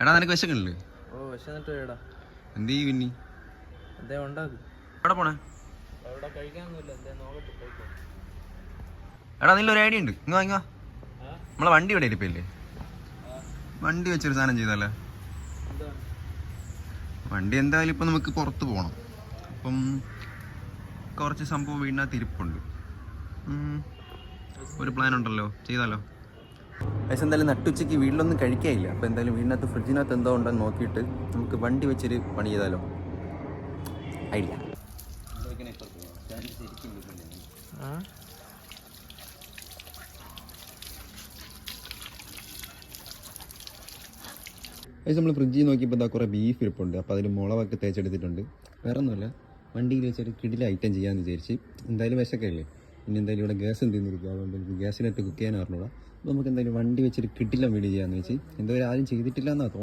എടാ നിനക്ക് വിശക്കണില്ലേ? ഓ വിശന്നിട്ട് എടാ എന്ത് ചെയ്യും പിന്നെ? എന്തേ ഉണ്ടാക്കും. എവിടെ പോണേ? എവിടെ കഴിക്കാനൊന്നുമില്ല, എന്തേ നോക്കട്ടെ കഴിക്കാം. എടാ നിന്നൊരു ഐഡിയ ഉണ്ട്, ഇങ്ങോ നമ്മളെ വണ്ടി ഇവിടെ ഇരിപ്പില്ലേ? വണ്ടി വെച്ചൊരു സാധനം ചെയ്താലേ? വണ്ടി എന്തായാലും ഇപ്പം നമുക്ക് പുറത്ത് പോകണം. അപ്പം കുറച്ച് സംഭവം വീടിനകത്ത് ഇരിപ്പുണ്ട്. ഒരു പ്ലാൻ ഉണ്ടല്ലോ, ചെയ്താലോ? പക്ഷെ എന്തായാലും നട്ടുച്ചയ്ക്ക് വീട്ടിലൊന്നും കഴിക്കാനില്ല. അപ്പോൾ എന്തായാലും വീടിനകത്ത് ഫ്രിഡ്ജിനകത്ത് എന്തോ ഉണ്ടെന്ന് നോക്കിയിട്ട് നമുക്ക് വണ്ടി വെച്ചൊരു പണി ചെയ്താലോ? ഐഡിയ നമ്മൾ ഫ്രിഡ്ജിൽ നോക്കിയപ്പോൾ എന്താ കുറേ ബീഫ് ഇരിപ്പുണ്ട്. അപ്പോൾ അതിൽ മുളകൊക്കെ തേച്ചെടുത്തിട്ടുണ്ട്. വേറെ ഒന്നുമല്ല, വണ്ടിയിൽ വെച്ചൊരു കിടില ഐറ്റം ചെയ്യാമെന്ന് വിചാരിച്ച്. എന്തായാലും വിശക്കല്ലേ, ഇനി എന്തായാലും ഇവിടെ ഗ്യാസ് എന്തെന്നിരിക്കും, അതുകൊണ്ട് എനിക്ക് ഗ്യാസിനകത്ത് കുക്ക് ചെയ്യാൻ അറിഞ്ഞൂടാ. അപ്പോൾ നമുക്ക് എന്തായാലും വണ്ടി വെച്ചൊരു കിടിലം വീഡിയോ ചെയ്യാമെന്ന് വെച്ച്. എന്തായാലും ആരും ചെയ്തിട്ടില്ല എന്നാണ്